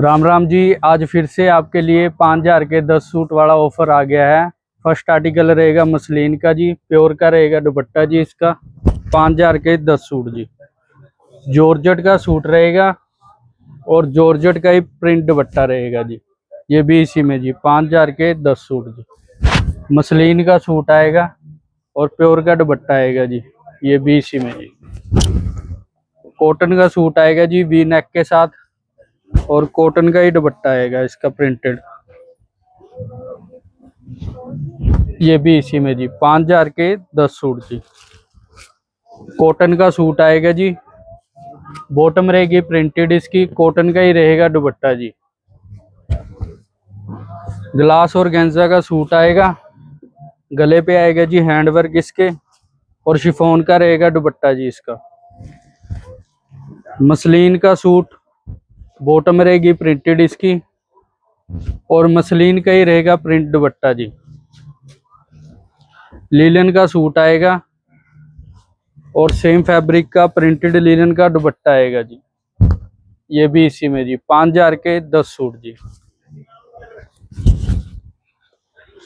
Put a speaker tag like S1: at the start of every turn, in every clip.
S1: राम राम जी। आज फिर से आपके लिए 5,000 के 10 सूट वाला ऑफर आ गया है। फर्स्ट आर्टिकल रहेगा मसलिन का जी, प्योर का रहेगा दुपट्टा जी इसका। 5,000 के 10 सूट जी। जॉर्जेट का सूट रहेगा और जॉर्जेट का ही प्रिंट दुपट्टा रहेगा जी। ये भी इसी में जी। 5,000 के 10 सूट जी। मसलिन का सूट आएगा और प्योर का दुपट्टा आएगा जी। ये भी इसी में जी। कॉटन का सूट आएगा जी वी नेक के साथ और कॉटन का ही दुपट्टा आएगा इसका प्रिंटेड। ये भी इसी में जी। 5,000 के 10 सूट जी। कॉटन का सूट आएगा जी, बॉटम रहेगी प्रिंटेड इसकी, कॉटन का ही रहेगा दुपट्टा जी। ग्लास और गेंजा का सूट आएगा, गले पे आएगा जी हैंडवर्क इसके और शिफॉन का रहेगा दुपट्टा जी इसका। मसलिन का सूट, बॉटम रहेगी प्रिंटेड इसकी और मसलिन का ही रहेगा प्रिंट दुपट्टा जी। लीलन का सूट आएगा और सेम फैब्रिक का प्रिंटेड लीलन का दुपट्टा आएगा जी। ये भी इसी में जी। 5,000 के 10 सूट जी।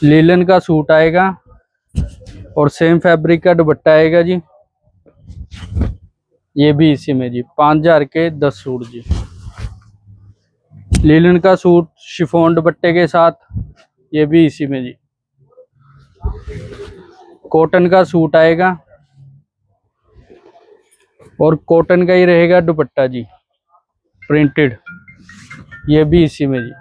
S1: लीलन का सूट आएगा और सेम फैब्रिक का दुपट्टा आएगा जी। ये भी इसी में जी। 5,000 के 10 सूट जी। लीलन का सूट शिफॉन दुपट्टे के साथ, ये भी इसी में जी। कॉटन का सूट आएगा और कॉटन का ही रहेगा दुपट्टा जी प्रिंटेड। ये भी इसी में जी।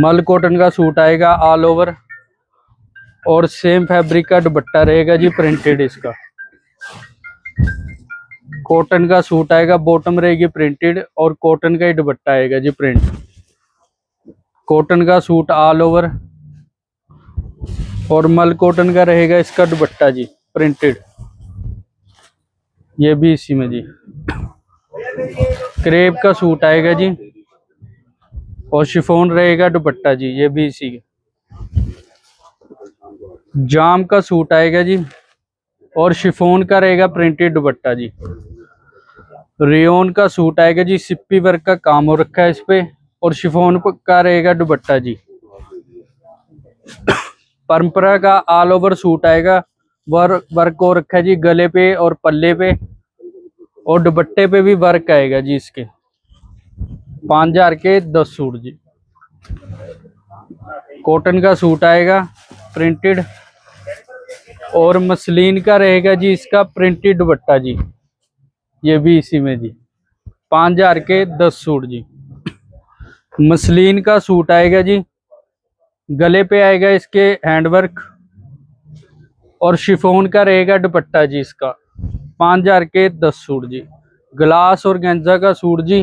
S1: मल कॉटन का सूट आएगा ऑल ओवर और सेम फैब्रिक का दुपट्टा रहेगा जी प्रिंटेड इसका। कॉटन का सूट आएगा, बॉटम रहेगी प्रिंटेड और कॉटन का ही दुपट्टा आएगा जी प्रिंट। कॉटन का सूट ऑल ओवर और मल कॉटन का रहेगा इसका दुपट्टा जी प्रिंटेड। ये भी इसी में जी। क्रेप का सूट आएगा जी और शिफॉन रहेगा दुपट्टा जी। ये भी इसी के। जाम का सूट आएगा जी और शिफॉन का रहेगा प्रिंटेड दुपट्टा जी। रेयन का सूट आएगा जी, सिप्पी वर्क का काम हो रखा है इस पे और शिफॉन का रहेगा दुपट्टा जी। परंपरा का ऑल ओवर सूट आएगा, वर्क हो रखा है जी गले पे और पल्ले पे और दुपट्टे पे भी वर्क आएगा जी इसके। 5,000 के 10 सूट जी। कॉटन का सूट आएगा प्रिंटेड और मसलिन का रहेगा जी इसका प्रिंटेड दुपट्टा जी। ये भी इसी में जी। 5,000 के 10 सूट जी। मसलिन का सूट आएगा जी, गले पे आएगा इसके हैंडवर्क और शिफॉन का रहेगा दुपट्टा जी इसका। 5,000 के 10 सूट जी। ग्लास और गेंजा का सूट जी,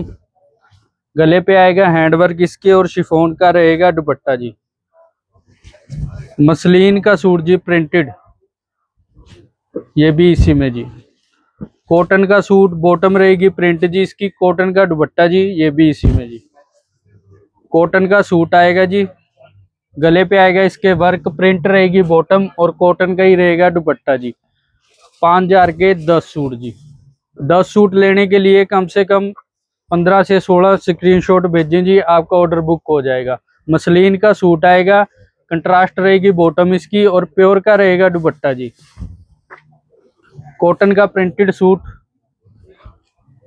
S1: गले पे आएगा हैंडवर्क इसके और शिफॉन का रहेगा दुपट्टा जी। मसलिन का सूट जी प्रिंटेड। ये भी इसी में जी। कॉटन का सूट, बॉटम रहेगी प्रिंट जी इसकी, कॉटन का दुपट्टा जी। ये भी इसी में जी। कॉटन का सूट आएगा जी, गले पे आएगा इसके वर्क, प्रिंट रहेगी बॉटम और कॉटन का ही रहेगा दुपट्टा जी। 5,000 के 10 सूट जी। 10 सूट लेने के लिए कम से कम 15 से 16 स्क्रीनशॉट भेजें जी, आपका ऑर्डर बुक हो जाएगा। मसलिन का सूट आएगा, कंट्रास्ट रहेगी बॉटम इसकी और प्योर का रहेगा दुपट्टा जी। कॉटन का प्रिंटेड सूट,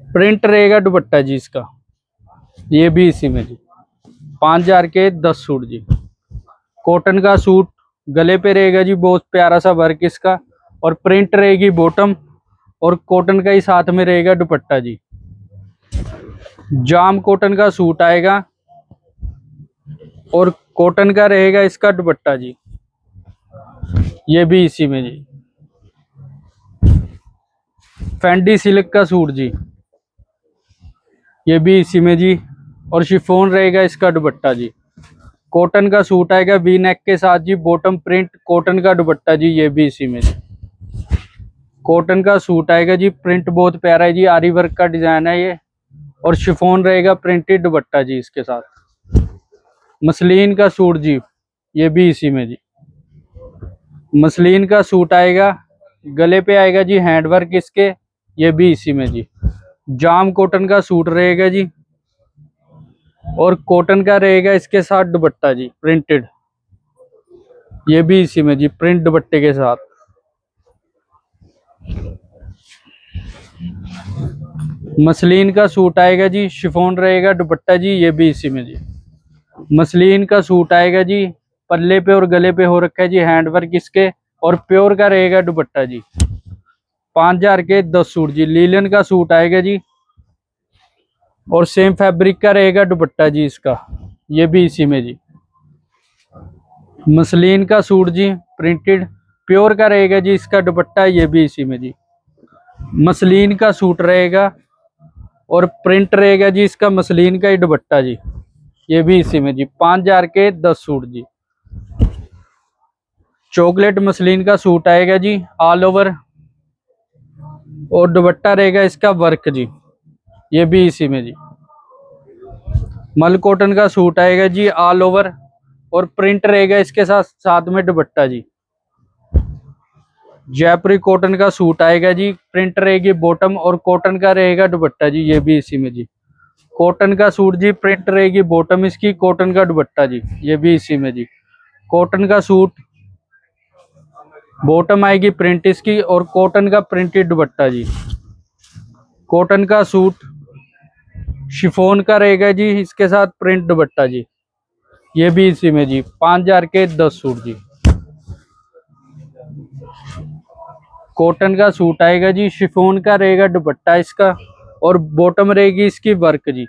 S1: प्रिंट रहेगा दुपट्टा जी इसका। ये भी इसी में जी। 5,000 के 10 सूट जी। कॉटन का सूट, गले पे रहेगा जी बहुत प्यारा सा वर्क इसका और प्रिंट रहेगी बॉटम और कॉटन का ही साथ में रहेगा दुपट्टा जी। जाम कॉटन का सूट आएगा और कॉटन का रहेगा इसका दुपट्टा जी। ये भी इसी में जी। फैंडी सिल्क का सूट जी। ये भी इसी में जी और शिफॉन रहेगा इसका दुपट्टा जी। कॉटन का सूट आएगा वी नेक के साथ जी, बॉटम प्रिंट, कॉटन का दुपट्टा जी। ये भी इसी में जी। कॉटन का सूट आएगा जी, प्रिंट बहुत प्यारा है जी, आरी वर्क का डिजाइन है ये और शिफॉन रहेगा प्रिंटेड दुपट्टा जी इसके साथ। मसलिन का सूट जी। ये भी इसी में जी। मसलिन का सूट आएगा, गले पे आएगा जी हैंडवर्क इसके। ये भी इसी में जी। जाम कॉटन का सूट रहेगा जी, और कॉटन का रहेगा इसके साथ दुपट्टा जी प्रिंटेड, ये भी इसी में जी प्रिंट दुपट्टे के साथ। मसलिन का सूट आएगा जी, शिफॉन रहेगा दुपट्टा जी, ये भी इसी में जी। मसलिन का सूट आएगा जी, पल्ले पे और गले पे हो रखा है जी हैंड वर्क इसके, और प्योर का रहेगा दुपट्टा जी। 5000 के 10 सूट जी। लीलन का सूट आएगा जी, और सेम फैब्रिक का रहेगा दुपट्टा जी इसका, ये भी इसी में जी। मसलिन का सूट जी प्रिंटेड, प्योर का रहेगा जी इसका दुपट्टा, ये भी इसी में जी। मसलिन का सूट रहेगा और प्रिंट रहेगा जी इसका, मसलिन का ही दुपट्टा जी, ये भी इसी में जी। 5000 के 10 सूट जी। चॉकलेट मसलिन का सूट आएगा जी ऑल ओवर, और दुपट्टा रहेगा इसका वर्क जी, ये भी इसी में जी। मल कॉटन का सूट आएगा जी ऑल ओवर, और प्रिंट रहेगा इसके साथ साथ में दुपट्टा जी। जयपुरी कॉटन का सूट आएगा जी, प्रिंट रहेगी बॉटम और कॉटन का रहेगा दुपट्टा जी, ये भी इसी में जी। कॉटन का सूट जी, प्रिंट रहेगी बॉटम इसकी, कॉटन का दुपट्टा जी, ये भी इसी में जी। कॉटन का सूट, बॉटम आएगी प्रिंट इसकी, और कॉटन का प्रिंटेड दुपट्टा जी। कॉटन का सूट शिफॉन का रहेगा जी, इसके साथ प्रिंट दुपट्टा जी, ये भी इसी में जी। 5000 के 10 सूट जी। कॉटन का सूट आएगा जी, शिफॉन का रहेगा दुपट्टा इसका, और बॉटम रहेगी इसकी वर्क जी,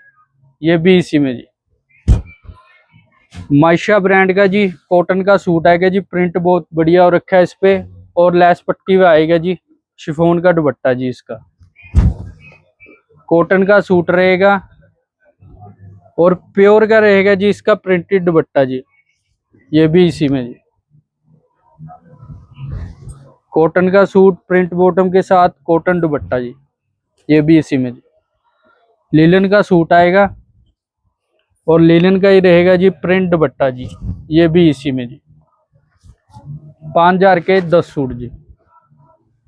S1: ये भी इसी में जी। माइशा ब्रांड का जी कॉटन का सूट आएगा जी, प्रिंट बहुत बढ़िया हो रखा है इस पे, और लेस पट्टी में आएगा जी, शिफॉन का दुपट्टा जी इसका। कॉटन का सूट रहेगा, और प्योर का रहेगा जी इसका प्रिंटेड दुपट्टा जी, ये भी इसी में जी। कॉटन का सूट प्रिंट बॉटम के साथ कॉटन दुपट्टा जी, ये भी इसी में जी। लिनन का सूट आएगा, और लिनन का ही रहेगा जी प्रिंट दुपट्टा जी, ये भी इसी में जी। 5000 के 10 सूट जी।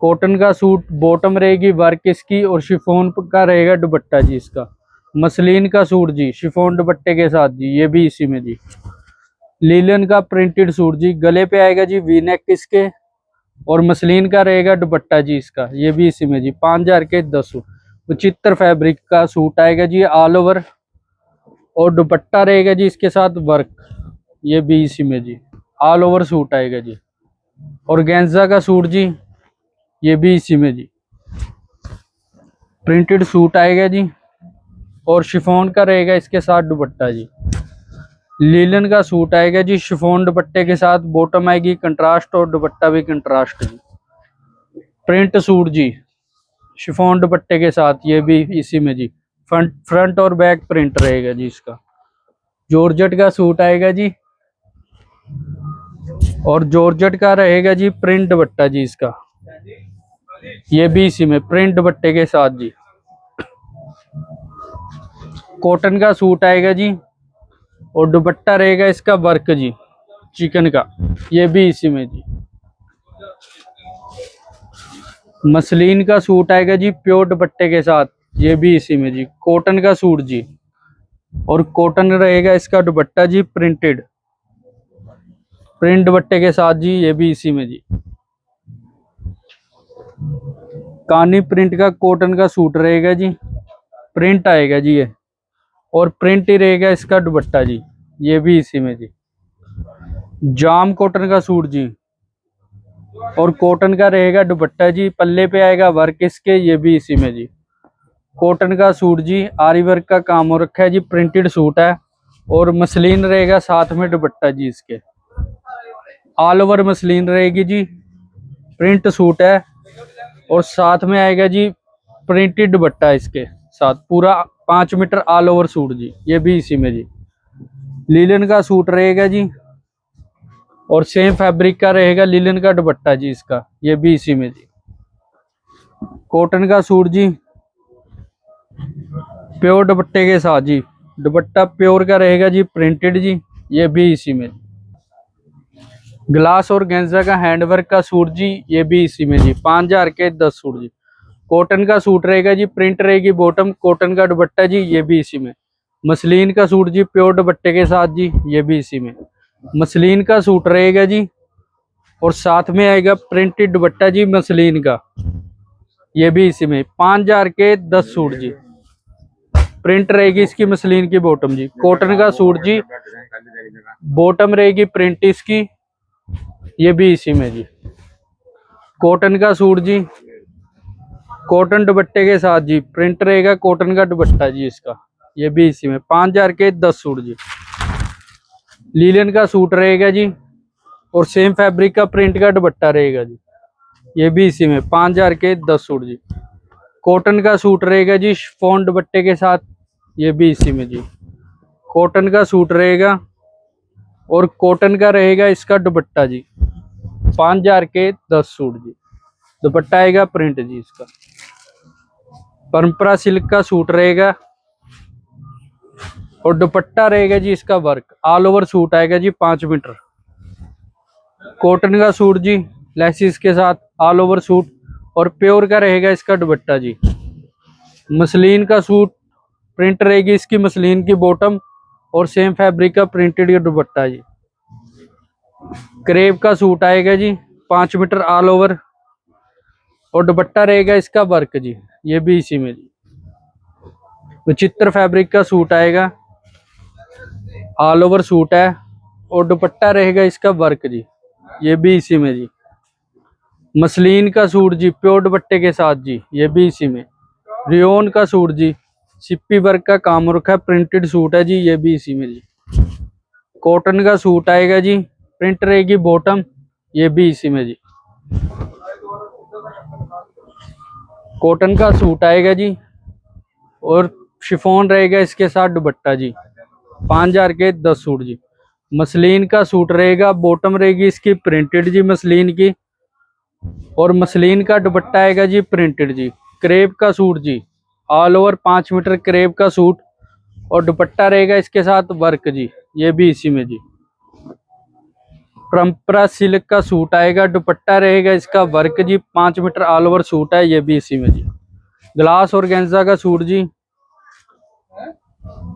S1: कॉटन का सूट, बॉटम रहेगी वर्क इसकी, और शिफॉन का रहेगा दुपट्टा जी इसका। मसलिन का सूट जी, शिफॉन दुपट्टे के साथ जी, ये भी इसी में जी। लिनन का प्रिंटेड सूट जी, गले पे आएगा जी वी नेक इसके, और मसलिन का रहेगा दुपट्टा जी इसका, ये भी इसी में जी। 5000 के 10 सूट। विचित्र फैब्रिक का सूट आएगा जी ऑल ओवर, और दुपट्टा रहेगा जी इसके साथ वर्क, ये भी इसी में जी। ऑल ओवर सूट आएगा जी। और गेंजा का सूट जी, ये भी इसी में जी। प्रिंटेड सूट आएगा जी, और शिफॉन का रहेगा इसके साथ दुपट्टा जी। लीलन का सूट आएगा जी, शिफॉन दुपट्टे के साथ, बॉटम आएगी कंट्रास्ट और दुपट्टा भी कंट्रास्ट जी। प्रिंट सूट जी, शिफॉन दुपट्टे के साथ, ये भी इसी में जी। फ्रंट और बैक प्रिंट रहेगा जी इसका। जॉर्जेट का सूट आएगा जी, और जॉर्जेट का रहेगा जी प्रिंट दुपट्टा जी इसका, ये भी इसी में प्रिंट दुपट्टे के साथ जी। कॉटन का सूट आएगा जी, और दुपट्टा रहेगा इसका वर्क जी चिकन का, ये भी इसी में जी। मसलिन का सूट आएगा जी प्योर दुपट्टे के साथ, ये भी इसी में जी। कॉटन का सूट जी, और कॉटन रहेगा इसका दुपट्टा जी प्रिंटेड, प्रिंट दुपट्टे के साथ जी, ये भी इसी में जी। कानी प्रिंट का कॉटन का सूट रहेगा जी, प्रिंट आएगा जी ये, और प्रिंट ही रहेगा इसका दुपट्टा जी, ये भी इसी में जी। जाम कॉटन का सूट जी, और कॉटन का रहेगा दुपट्टा जी, पल्ले पे आएगा वर्क इसके, ये भी इसी में जी। कॉटन का सूट जी, आरी वर्क का काम हो रखा है जी, प्रिंटेड सूट है, और मसलिन रहेगा साथ में दुपट्टा जी इसके। ऑल ओवर मसलिन रहेगी जी, प्रिंट सूट है, और साथ में आएगा जी प्रिंटेड दुपट्टा इसके साथ, पूरा 5 मीटर ऑल ओवर सूट जी, ये भी इसी में जी। लीलन का सूट रहेगा जी, और सेम फैब्रिक का रहेगा लीलन का दुपट्टा जी इसका, ये भी इसी में जी। कॉटन का सूट जी, प्योर दुपट्टे के साथ जी, दुपट्टा प्योर का रहेगा जी प्रिंटेड जी, ये भी इसी में। ग्लास और गेंजा का हैंडवर्क का सूट जी, ये भी इसी में जी। 5000 के 10 सूट जी। कॉटन का सूट रहेगा जी, प्रिंट रहेगी बॉटम, कॉटन का दुपट्टा जी, ये भी इसी में। मसलिन का सूट जी, प्योर दुपट्टे के साथ जी, ये भी इसी में। मसलिन का सूट रहेगा जी, और साथ में आएगा प्रिंटेड दुपट्टा जी मसलिन का, ये भी इसी में। 5,000 के 10 सूट जी। प्रिंट रहेगी इसकी मसलिन की बॉटम जी। कॉटन का सूट जी, बॉटम रहेगी प्रिंट इसकी, ये भी इसी में जी। कॉटन का सूट जी, कॉटन दुपट्टे के साथ जी, प्रिंट रहेगा कॉटन का दुपट्टा जी इसका, ये भी इसी में। 5,000 के 10 सूट जी। लीलन का सूट रहेगा जी, और सेम फैब्रिक का प्रिंट का दुपट्टा रहेगा जी, ये भी इसी में। 5,000 के 10 सूट जी। कॉटन का सूट रहेगा जी, शिफॉन दुपट्टे के साथ, ये भी इसी में जी। कॉटन का सूट रहेगा, और कॉटन का रहेगा इसका दुपट्टा जी। 5,000 के 10 सूट जी। दुपट्टा आएगा प्रिंट जी इसका। परंपरा सिल्क का सूट रहेगा, और दुपट्टा रहेगा जी इसका वर्क, ऑल ओवर सूट आएगा जी 5 मीटर। कॉटन का सूट जी, लेसिस के साथ ऑल ओवर सूट, और प्योर का रहेगा इसका दुपट्टा जी। मसलिन का सूट, प्रिंट रहेगी इसकी मसलिन की बॉटम, और सेम फैब्रिक का प्रिंटेड दुपट्टा जी। क्रेप का सूट आएगा जी, 5 मीटर ऑल ओवर, और दुपट्टा रहेगा इसका वर्क जी, ये भी इसी में जी। विचित्र फैब्रिक का सूट आएगा, ऑल ओवर सूट है, और दुपट्टा रहेगा इसका वर्क जी, ये भी इसी में जी। मसलिन का सूट जी, प्योर दुपट्टे के साथ जी, ये भी इसी में। रियोन का सूट जी, सिप्पी वर्क का काम रखा है, प्रिंटेड सूट है जी, ये भी इसी में जी। कॉटन का सूट आएगा जी, प्रिंट रहेगी बॉटम, ये भी इसी में जी। कॉटन का सूट आएगा जी, और शिफॉन रहेगा इसके साथ दुपट्टा जी। 5,000 के 10 सूट जी। मसलिन का सूट रहेगा, बॉटम रहेगी इसकी प्रिंटेड जी मसलिन की, और मसलिन का दुपट्टा आएगा जी प्रिंटेड जी। क्रेप का सूट जी, ऑल ओवर 5 मीटर क्रेप का सूट, और दुपट्टा रहेगा इसके साथ वर्क जी, ये भी इसी में जी। परंपरा सिल्क का सूट आएगा, दुपट्टा रहेगा इसका वर्क जी, 5 मीटर ऑल ओवर सूट है, ये भी इसी में जी। ग्लास और गेंजा का सूट जी,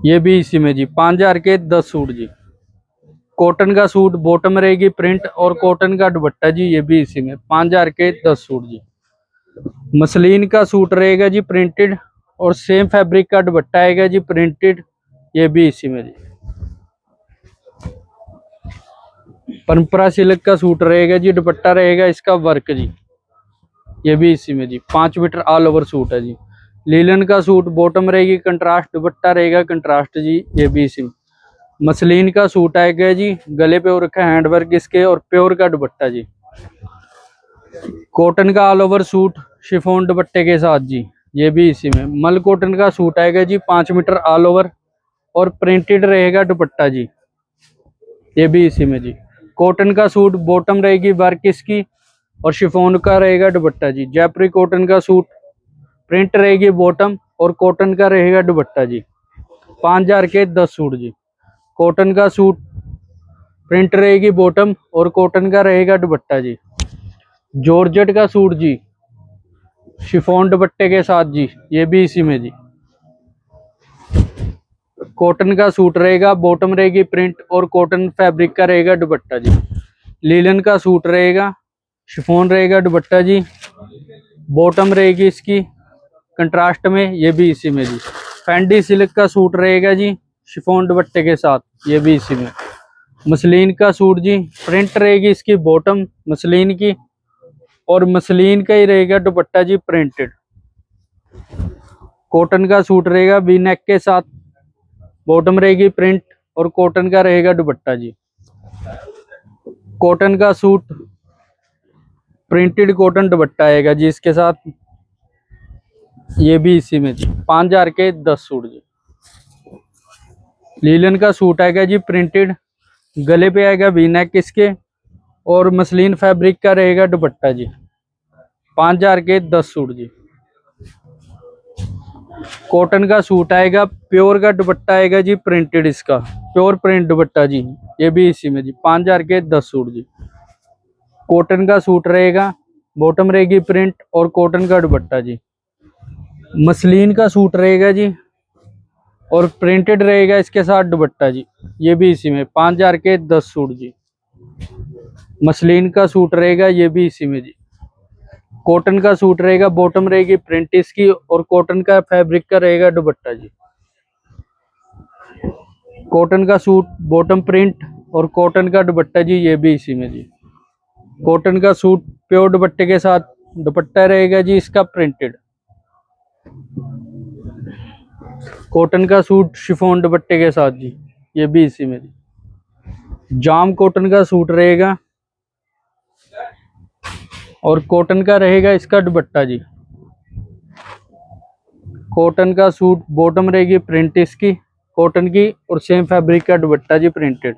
S1: ये भी इसी में जी। 5,000 के 10 सूट जी। कॉटन का सूट, बॉटम रहेगी प्रिंट, और कॉटन का दुपट्टा जी, ये भी इसी में। 5,000 के 10 सूट जी। मसलिन का सूट रहेगा जी प्रिंटेड, और सेम फैब्रिक का दुपट्टा आएगा जी प्रिंटेड, ये भी इसी में जी। परंपरा सिल्क का सूट रहेगा जी, दुपट्टा रहेगा इसका वर्क जी, ये भी इसी में जी। 5 मीटर ऑल ओवर सूट है जी। लीलन का सूट, बॉटम रहेगी कंट्रास्ट, दुपट्टा रहेगा कंट्रास्ट जी, ये भी इसी में। मसलिन का सूट आएगा जी, गले पे हो रखा है हैंडवर्क इसके, और प्योर का दुपट्टा जी। कॉटन का ऑल ओवर सूट, शिफॉन दुपट्टे के साथ जी, ये भी इसी में। मल कॉटन का सूट आएगा जी, 5 मीटर ऑल ओवर, और प्रिंटेड रहेगा दुपट्टा जी, ये भी इसी में जी। कॉटन का सूट, बॉटम रहेगी वर्क इसकी, और शिफॉन का रहेगा दुपट्टा जी। जयपुरी कॉटन का सूट, प्रिंट रहेगी बॉटम, और कॉटन का रहेगा दुपट्टा जी। 5,000 के 10 सूट जी। कॉटन का सूट, प्रिंट रहेगी बॉटम, और कॉटन का रहेगा दुपट्टा जी। जॉर्जेट का सूट जी, शिफॉन दुपट्टे के साथ जी, ये भी इसी में जी। कॉटन का सूट रहेगा, बॉटम रहेगी प्रिंट, और कॉटन फैब्रिक का रहेगा दुपट्टा जी। लीलन का सूट रहेगा, शिफॉन रहेगा दुपट्टा जी, बॉटम रहेगी इसकी कंट्रास्ट में, ये भी इसी में जी। फैंडी सिल्क का सूट रहेगा जी, शिफॉन दुपट्टे के साथ, ये भी इसी में। मसलिन का सूट जी, प्रिंट रहेगी इसकी बॉटम मसलिन की, और मसलिन का ही रहेगा दुपट्टा जी प्रिंटेड। कॉटन का सूट रहेगा वी नेक के साथ, बॉटम रहेगी प्रिंट, और कॉटन का रहेगा दुपट्टा जी। कॉटन का सूट, प्रिंटेड कॉटन दुपट्टा आएगा जी इसके साथ, ये भी इसी में जी। 5,000 के 10 सूट जी। लीलन का सूट आएगा जी प्रिंटेड, गले पे आएगा वी नेक इसके, और मसलिन फैब्रिक का रहेगा दुपट्टा जी। 5,000 के 10 सूट जी। कॉटन का सूट आएगा, प्योर का दुपट्टा आएगा जी प्रिंटेड इसका, प्योर प्रिंट दुपट्टा जी, ये भी इसी में जी। 5,000 के 10 सूट जी। कॉटन का सूट रहेगा, बॉटम रहेगी प्रिंट, और कॉटन का दुपट्टा जी। मसलिन का सूट रहेगा जी और प्रिंटेड रहेगा इसके साथ दुपट्टा जी। ये भी इसी में 5,000 के 10 सूट जी। मसलिन का सूट रहेगा, ये भी इसी में जी। कॉटन का सूट रहेगा, बॉटम रहेगी प्रिंट इसकी और कॉटन का फैब्रिक का रहेगा दुपट्टा जी। कॉटन का सूट, बॉटम प्रिंट और कॉटन का दुपट्टा जी, ये भी इसी में जी। कॉटन का सूट प्योर दुपट्टे के साथ दुपट्टा रहेगा जी इसका प्रिंटेड। कॉटन का सूट शिफॉन दुपट्टे के साथ जी, ये भी इसी में जी। जाम कॉटन का सूट रहेगा और कॉटन का रहेगा इसका दुपट्टा जी। कॉटन का सूट, बॉटम रहेगी प्रिंट इसकी कॉटन की और सेम फैब्रिक का दुपट्टा जी प्रिंटेड।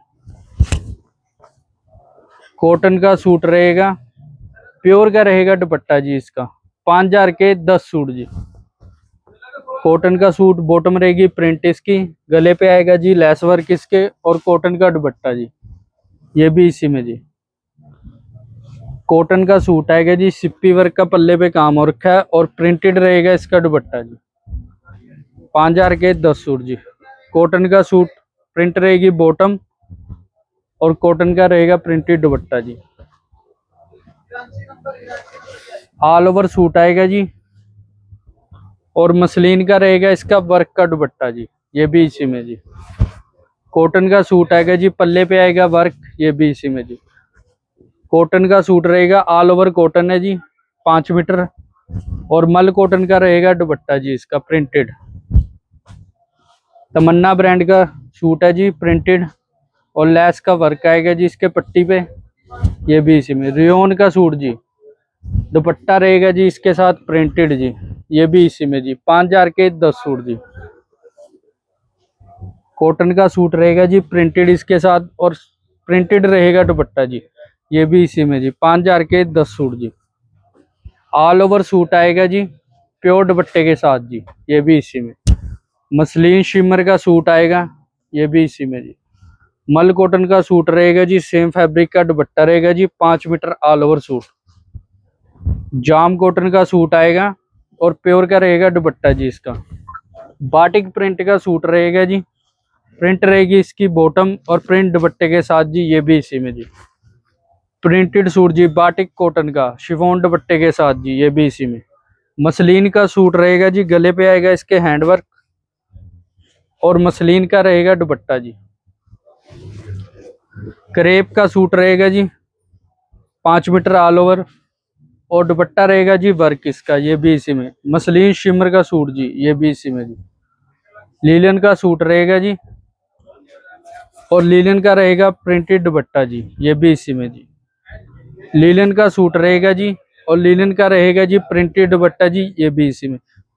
S1: कॉटन का सूट रहेगा, प्योर का रहेगा दुपट्टा जी इसका। 5,000 के 10 सूट जी। कॉटन का सूट, बॉटम रहेगी प्रिंट इसकी, गले पे आएगा जी लेस वर्क इसके और कॉटन का दुपट्टा जी, ये भी इसी में जी। कॉटन का सूट आएगा जी, सिप्पी वर्क का पल्ले पे काम हो रखा है और प्रिंटेड रहेगा इसका दुपट्टा जी। 5,000 के 10 सूट जी। कॉटन का सूट, प्रिंट रहेगी बॉटम और कॉटन का रहेगा प्रिंटेड दुपट्टा जी। ऑल ओवर सूट आएगा जी और मसलिन का रहेगा इसका वर्क का दुपट्टा जी, ये भी इसी में जी। कॉटन का सूट आएगा जी, पल्ले पे आएगा वर्क, ये भी इसी में जी। कॉटन का सूट रहेगा, ऑल ओवर कॉटन है जी 5 मीटर और मल कॉटन का रहेगा दुपट्टा जी इसका प्रिंटेड। तमन्ना ब्रांड का सूट है जी प्रिंटेड और लेस का वर्क आएगा जी इसके पट्टी पे, ये भी इसी में। रियोन का सूट जी, दुपट्टा रहेगा जी इसके साथ प्रिंटेड जी, ये भी इसी में जी। 5,000 के 10 सूट जी। कॉटन का सूट रहेगा जी प्रिंटेड इसके साथ और प्रिंटेड रहेगा दुपट्टा जी, ये भी इसी में जी। 5,000 के 10 सूट जी। ऑल ओवर सूट आएगा जी प्योर दुपट्टे के साथ जी, ये भी इसी में। मसलिन शिमर का सूट आएगा, ये भी इसी में जी। मल कॉटन का सूट रहेगा जी, सेम फैब्रिक का दुपट्टा रहेगा जी, 5 मीटर ऑल ओवर सूट। जाम कॉटन का सूट आएगा और प्योर का रहेगा दुपट्टा जी इसका। बाटिक प्रिंट का सूट रहेगा जी, प्रिंट रहेगी इसकी बॉटम और प्रिंट दुपट्टे के साथ जी, ये भी इसी में जी। प्रिंटेड सूट जी, बाटिक कॉटन का शिफॉन दुपट्टे के साथ जी, ये भी इसी में। मसलिन का सूट रहेगा जी, गले पे आएगा इसके हैंडवर्क और मसलिन का रहेगा दुपट्टा जी। क्रेप का सूट रहेगा जी 5 मीटर ऑल ओवर और दुपट्टा रहेगा जी वर्क इसका, ये भी इसी में। मसलिन शिमर का सूट जी, ये भी इसी में जी। लीलन का सूट रहेगा जी और लीलन का रहेगा प्रिंटेड दुपट्टा जी, ये भी इसी में जी। लीलन का सूट रहेगा जी और लीलन का रहेगा जी प्रिंटेड दुपट्टा जी, ये भी इसी में।